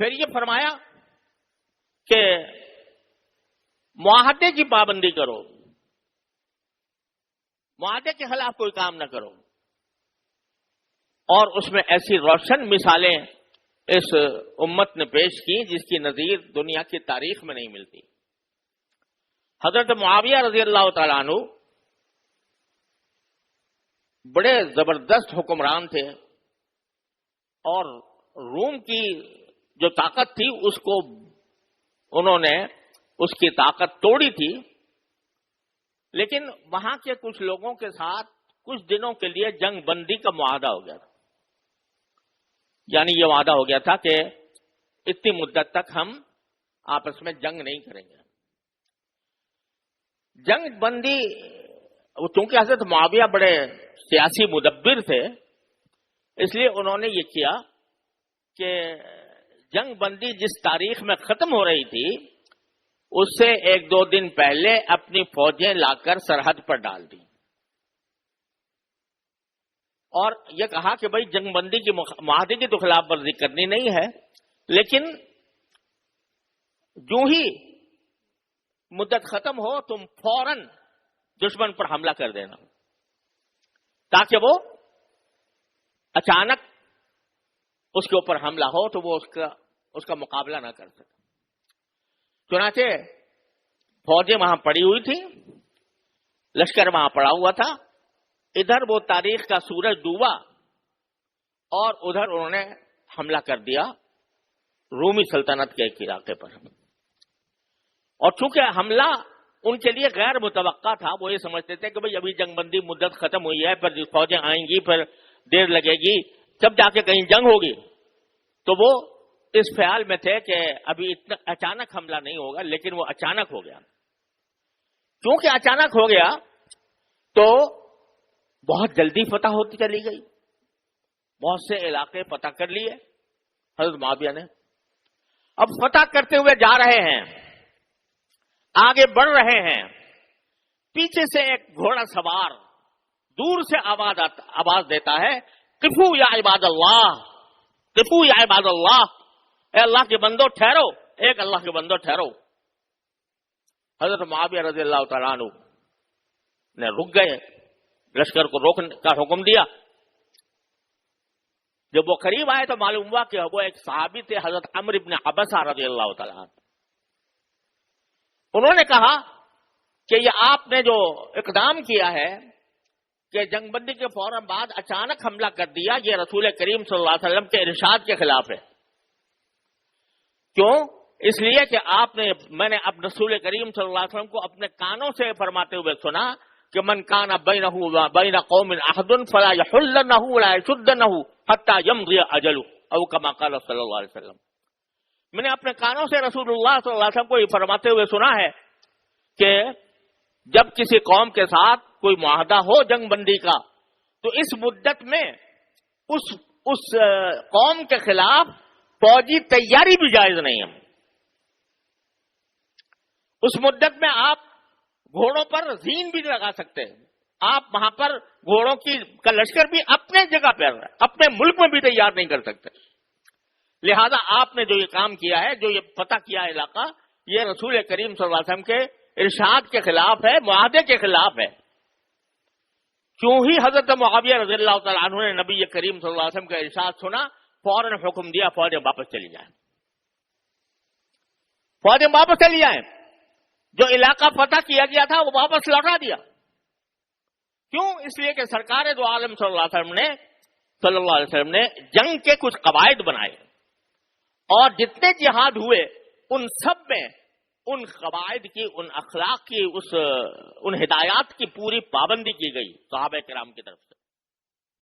پھر یہ فرمایا کہ معاہدے کی پابندی کرو، معاہدے کے خلاف کوئی کام نہ کرو، اور اس میں ایسی روشن مثالیں اس امت نے پیش کی جس کی نظیر دنیا کی تاریخ میں نہیں ملتی۔ حضرت معاویہ رضی اللہ تعالیٰ عنہ بڑے زبردست حکمران تھے، اور روم کی جو طاقت تھی اس کو انہوں نے اس کی طاقت توڑی تھی، لیکن وہاں کے کچھ لوگوں کے ساتھ کچھ دنوں کے لیے جنگ بندی کا معاہدہ ہو گیا تھا۔ یعنی یہ وعدہ ہو گیا تھا کہ اتنی مدت تک ہم آپس میں جنگ نہیں کریں گے۔ جنگ بندی، چونکہ حضرت معاویہ بڑے سیاسی مدبر تھے، اس لیے انہوں نے یہ کیا کہ جنگ بندی جس تاریخ میں ختم ہو رہی تھی اس سے 1-2 دن پہلے اپنی فوجیں لا کر سرحد پر ڈال دی، اور یہ کہا کہ بھائی جنگ بندی کی معاہدے کی تو خلاف ورزی کرنی نہیں ہے، لیکن جو ہی مدت ختم ہو تم فوراً دشمن پر حملہ کر دینا، تاکہ وہ اچانک اس کے اوپر حملہ ہو تو وہ اس کا مقابلہ نہ کر سکے۔ چنانچہ فوجیں وہاں پڑی ہوئی تھی، لشکر وہاں پڑا ہوا تھا، ادھر وہ تاریخ کا سورج ڈوبا اور ادھر انہوں نے حملہ کر دیا رومی سلطنت کے ایک علاقے پر، اور چونکہ حملہ ان کے لیے غیر متوقع تھا، وہ یہ سمجھتے تھے کہ بھئی ابھی جنگ بندی مدت ختم ہوئی ہے، پھر فوجیں آئیں گی، پھر دیر لگے گی، جب جا کے کہیں جنگ ہوگی، تو وہ اس خیال میں تھے کہ ابھی اتنا اچانک حملہ نہیں ہوگا، لیکن وہ اچانک ہو گیا۔ کیونکہ اچانک ہو گیا تو بہت جلدی فتح ہوتی چلی گئی، بہت سے علاقے فتح کر لیے حضرت معاویہ نے۔ اب فتح کرتے ہوئے جا رہے ہیں، آگے بڑھ رہے ہیں، پیچھے سے ایک گھوڑا سوار دور سے آواز دیتا ہے، قفو یا عباد اللہ، قفو یا عباد اللہ، اے اللہ کے بندو ٹھہرو، ایک اللہ کے بندو ٹھہرو۔ حضرت معاویہ رضی اللہ تعالیٰ عنہ نے رک گئے، لشکر کو روکنے کا حکم دیا۔ جب وہ قریب آئے تو معلوم ہوا کہ وہ ایک صحابی تھے، حضرت عمرو بن عبسہ رضی اللہ تعالیٰ عنہ۔ انہوں نے کہا کہ یہ آپ نے جو اقدام کیا ہے کہ جنگ بندی کے فوراً بعد اچانک حملہ کر دیا، یہ رسول کریم صلی اللہ علیہ وسلم کے ارشاد کے خلاف ہے۔ کیوں؟ اس لیے کہ میں نے اب رسول کریم صلی اللہ علیہ وسلم کو اپنے کانوں سے فرماتے ہوئے سنا کہ من کان بینہ و بین قوم عہد فلا یحلنہ ولا یشدنہ حتی یمضی اجلہ، او کما قال صلی اللہ علیہ وسلم۔ میں نے اپنے کانوں سے رسول اللہ صلی اللہ علیہ وسلم کو یہ فرماتے ہوئے سنا ہے کہ جب کسی قوم کے ساتھ کوئی معاہدہ ہو جنگ بندی کا، تو اس مدت میں اس قوم کے خلاف فوجی تیاری بھی جائز نہیں ہے۔ اس مدت میں آپ گھوڑوں پر زین بھی لگا سکتے ہیں، آپ وہاں پر گھوڑوں کا لشکر بھی اپنے جگہ پر اپنے ملک میں بھی تیار نہیں کر سکتے۔ لہذا آپ نے جو یہ کام کیا ہے، جو یہ فتح کیا علاقہ، یہ رسول کریم صلی اللہ علیہ وسلم کے ارشاد کے خلاف ہے، معاہدے کے خلاف ہے۔ کیوں ہی حضرت معاویہ رضی اللہ تعالیٰ عنہ نے نبی کریم صلی اللہ علیہ وسلم کا ارشاد سنا، فوراً حکم دیا فوجیں واپس چلی جائیں، فوجیں واپس چلی جائیں۔ جو علاقہ فتح کیا گیا تھا وہ واپس لوٹا دیا۔ کیوں؟ اس لیے کہ سرکار دو عالم صلی اللہ علیہ وسلم نے جنگ کے کچھ قواعد بنائے، اور جتنے جہاد ہوئے ان سب میں ان قواعد کی، ان اخلاق کی، ان ہدایات کی پوری پابندی کی گئی صحابہ کرام کی طرف سے۔